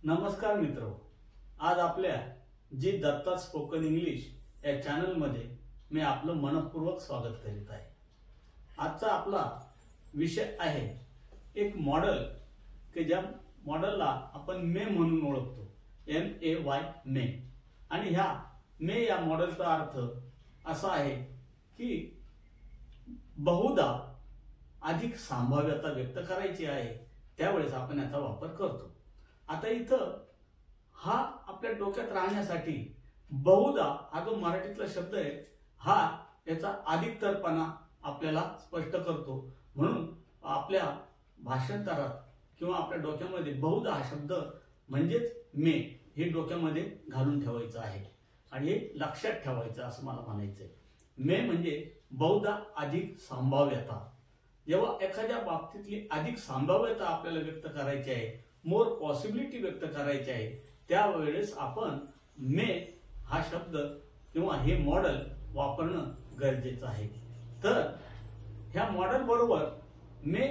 नमस्कार मित्रो, आज आपल्या जी दत्ता स्पोकन इंग्लिश या चॅनल मध्ये मी आपलं मनपूर्वक स्वागत करीत आहे। आजचा आपला विषय आहे एक मॉडेल की ज्या मॉडेलला आपण मे म्हणून ओळखतो, MAY मे। आणि ह्या मे या मॉडेलचा अर्थ असा आहे की बहुधा अधिक संभाव्यता व्यक्त करायची आहे, त्यावेळेस आपण याचा वापर करतो। आता इथं हा आपल्या डोक्यात राहण्यासाठी बहुधा हा जो मराठीतला शब्द आहे हा याचा अधिकतरपणा आपल्याला स्पष्ट करतो, म्हणून आपल्या भाषांतरात किंवा आपल्या डोक्यामध्ये बहुधा हा शब्द म्हणजेच मे हे डोक्यामध्ये घालून ठेवायचं आहे आणि हे लक्षात ठेवायचं असं मला म्हणायचंय। मे म्हणजे बहुधा अधिक संभाव्यता। जेव्हा एखाद्या बाबतीतली अधिक संभाव्यता आपल्याला व्यक्त करायची आहे, मोर पॉसिबिलिटी व्यक्त करायची आहे, त्यावेळेस आपण मे हा शब्द किंवा हे मॉडेल वापरणं गरजेचं आहे। तर ह्या मॉडेल बरोबर मे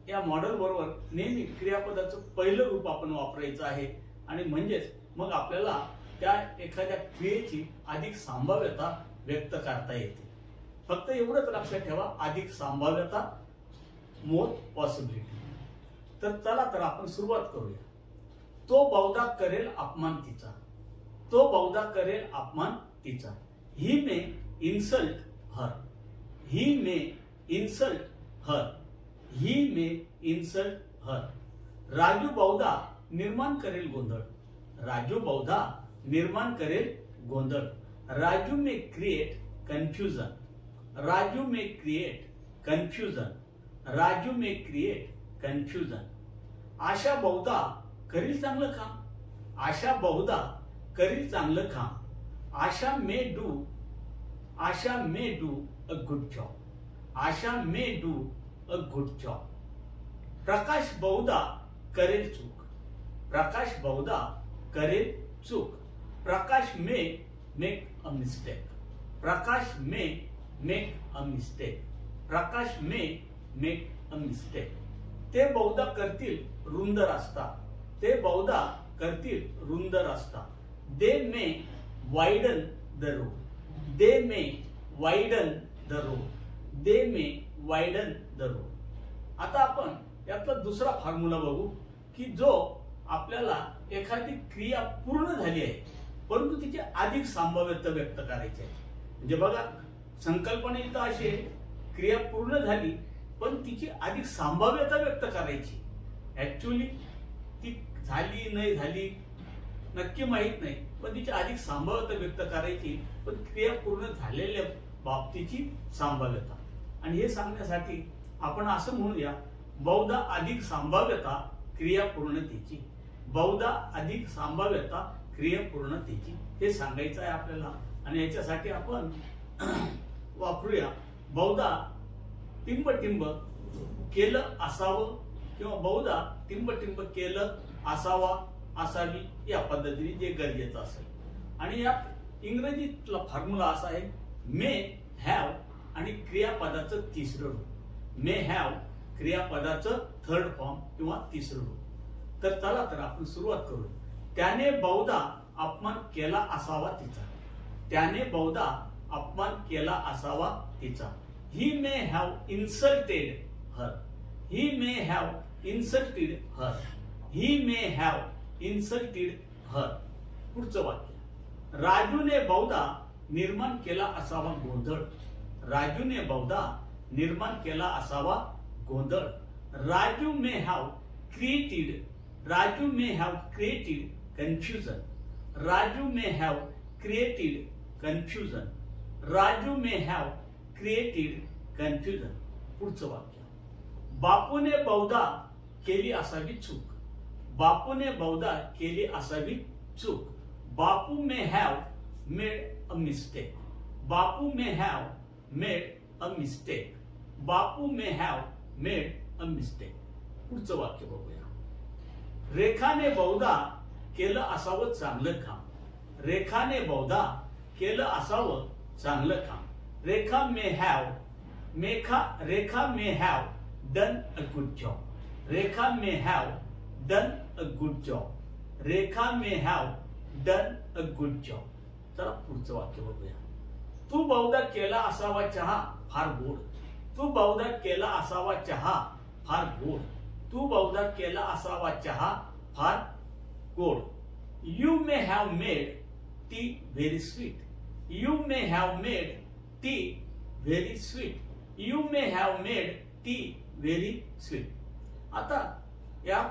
या मॉडेल बरोबर नेहमी क्रियापदाचं पहिलं रूप आपण वापरायचं आहे आणि म्हणजेच मग आपल्याला त्या एखाद्या क्रियेची अधिक संभाव्यता व्यक्त करता येते। फक्त एवढंच लक्षात ठेवा, अधिक संभाव्यता, मोर पॉसिबिलिटी। तर चला तर आपण सुरुवात करूया। तो बहुधा करेल अपमान तिचा, तो बहुधा करेल अपमान तिचा। He may insult her, he may insult her, he may insult her. Raju बहुधा निर्माण करेल गोंधळ, राजू बहुधा निर्माण करेल गोंधळ। Raju may create confusion, Raju may create confusion, Raju may create confusion. Asha बहुधा करील चांगलं काम, आशा बहुधा करील चांगलं काम। Asha may do, Asha may do a good job, Asha may do a good job. Prakash बहुधा करेल चूक, प्रकाश बहुधा करेल चूक। Prakash may make a mistake, Prakash may make a mistake, Prakash may make a mistake. ते बहुधा करतील रुंद रस्ता, ते बहुधा करतील रुंद रस्ता। They may widen the road, they may widen the road, they may widen the road. आता आपण यातला दुसरा फॉर्म्युला बघू की जो आपल्याला एखादी क्रिया पूर्ण झाली आहे परंतु तिची अधिक संभाव्यता व्यक्त करायची आहे। म्हणजे बघा, संकल्पना इथं अशी आहे, क्रिया पूर्ण झाली पण तिची अधिक संभाव्यता व्यक्त करायची। ऍक्च्युअली ती झाली नाही झाली नक्की माहित नाही, पण तिची अधिक संभाव्यता व्यक्त करायची, पण क्रिया पूर्ण झालेल्या बाबतीची संभाव्यता। आणि हे सांगण्यासाठी आपण असं म्हणूया, बहुधा अधिक संभाव्यता क्रिया पूर्णतेची, बहुधा अधिक संभाव्यता क्रिया पूर्णतेची हे सांगायचं आहे आपल्याला। आणि याच्यासाठी आपण वापरूया बहुधा टिंब केलं असावं किंवा बहुधा टिंब केलं असावा असावी या पद्धतीने जे गरजेचं असेल। आणि यात इंग्रजीतला फॉर्म्युला असा आहे, मे हॅव आणि क्रियापदाचं तिसरं रूप, मे हॅव क्रियापदाचं थर्ड फॉर्म किंवा तिसरं रूप। तर चला तर आपण सुरुवात करू। त्याने बहुधा अपमान केला असावा तिचा, त्याने बहुधा अपमान केला असावा तिचा। He may have insulted her, he may have insulted her, he may have insulted her। पुढचं वाक्य, राजूने बहुधा निर्माण केला असावा गोंधळ, राजूने बहुधा निर्माण केला असावा गोंधळ। Raju may have created, Raju may have created confusion, Raju may have created confusion, Raju may have created confusion. पुढचं वाक्य, बापूने बहुधा केली असावी चूक, बापूने बहुधा केली असावी चूक। Bapu may have made a mistake, Bapu may have made a mistake, Bapu may have made a mistake. पुढचं वाक्य बघूया, रेखाने बहुधा केलं असावं चांगलं काम, रेखाने बहुधा केलं असावं चांगलं काम। Rekha may have, Rekha may have done a good job, Rekha may have done a good job, Rekha may have done a good job. चला पुढचं वाक्य बघूया. तू बहुधा केला असावा चहा फार गोड. तू बहुधा केला असावा चहा फार गोड. तू बहुधा केला असावा चहा फार गोड. You may have made tea very sweet. You may have made tea very sweet. You may have made tea very sweet. आता या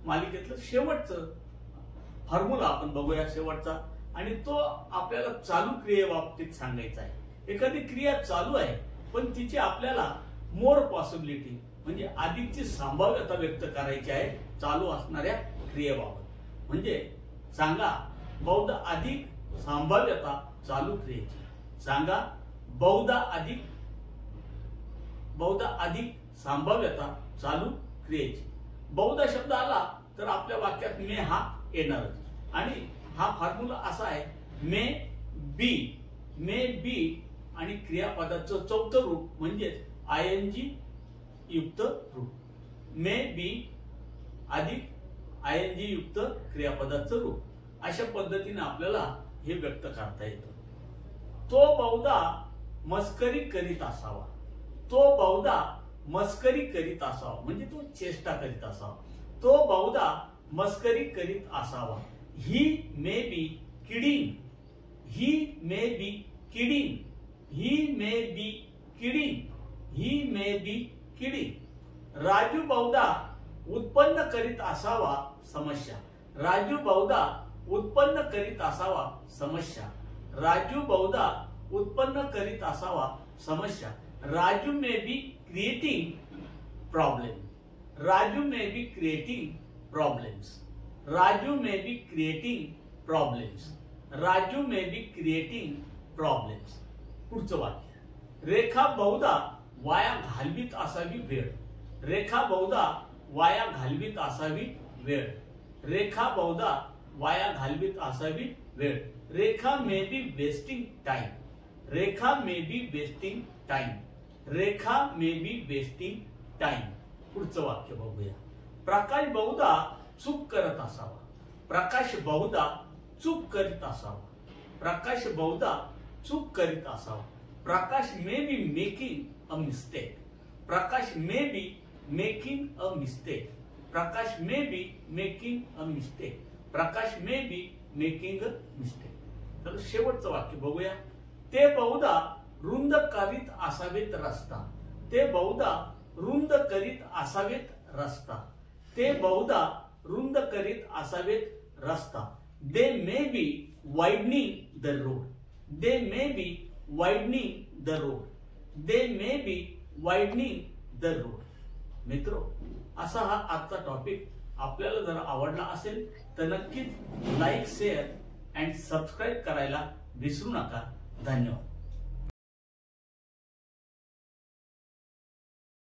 मालिकेतलं शेवटचं फॉर्म्युला आपण बघूया शेवटचा, आणि तो आपल्याला चालू क्रियेबाबतीत सांगायचा आहे. एखादी क्रिया चालू आहे पण तिची आपल्याला मोर पॉसिबिलिटी म्हणजे अधिकची संभाव्यता व्यक्त करायची आहे चालू असणाऱ्या क्रियेबाबत. म्हणजे सांगा बहुधा अधिक संभाव्यता चालू क्रियेची. सांगा बहुधा अधिक संभाव्यता चालू क्रियेची. बहुधा शब्द आला तर आपल्या वाक्यात मे हा येणारच. आणि हा फॉर्म्युला असा आहे, मे बी आणि क्रियापदाचं चौथं रूप म्हणजेच आयएनजी युक्त रूप. मे बी अधिक आयएनजी युक्त क्रियापदाचं रूप. अशा पद्धतीने आपल्याला हे व्यक्त करता येतं. तो बहुधा मस्करी करीत असावा. तो बहुधा मस्करी करीत असावा म्हणजे तो चेष्टा करीत असावा. तो बहुधा मस्करी करीत असावा. He may be kidding. He may be kidding. He may be kidding. He may be kidding. Raju बहुधा उत्पन्न करीत असावा समस्या. राजू बहुधा उत्पन्न करीत असावा समस्या. राजू बहुधा उत्पन्न करीत असावा समस्या. Raju may be creating problem. Raju may be creating problems. Raju may be creating problems. Raju may be creating problems. पुढचं वाक्य. रेखा बहुधा वाया घालवीत असावी वेळ. रेखा बहुधा वाया घालवीत असावी वेळ. रेखा बहुधा वाया घालवीत असावी वेळ. Rekha may be wasting time. Rekha may be wasting time. Rekha may be wasting time. पुढचं वाक्य बघूया. प्रकाश बहुधा चूक करत असावा. प्रकाश बहुधा चूक करीत असावा. प्रकाश बहुधा चूक करीत असावा. Prakash may be making a mistake. Prakash may be making a mistake. Prakash may be making a mistake. Prakash may be making a mistake. तर शेवटचं वाक्य बघूया. ते बहुधा रुंद करीत असावेत रस्ता. ते बहुधा रुंद करीत असावेत रस्ता. ते बहुधा रुंद करीत असावेत रस्ता. They may be widening the road. They may be widening the road. They may be widening the road. मित्रो, असा हा आजचा टॉपिक आपल्याला जर आवडला असेल तर नक्कीच लाईक, शेअर अँड सबस्क्राईब करायला विसरू नका. धन्यवाद.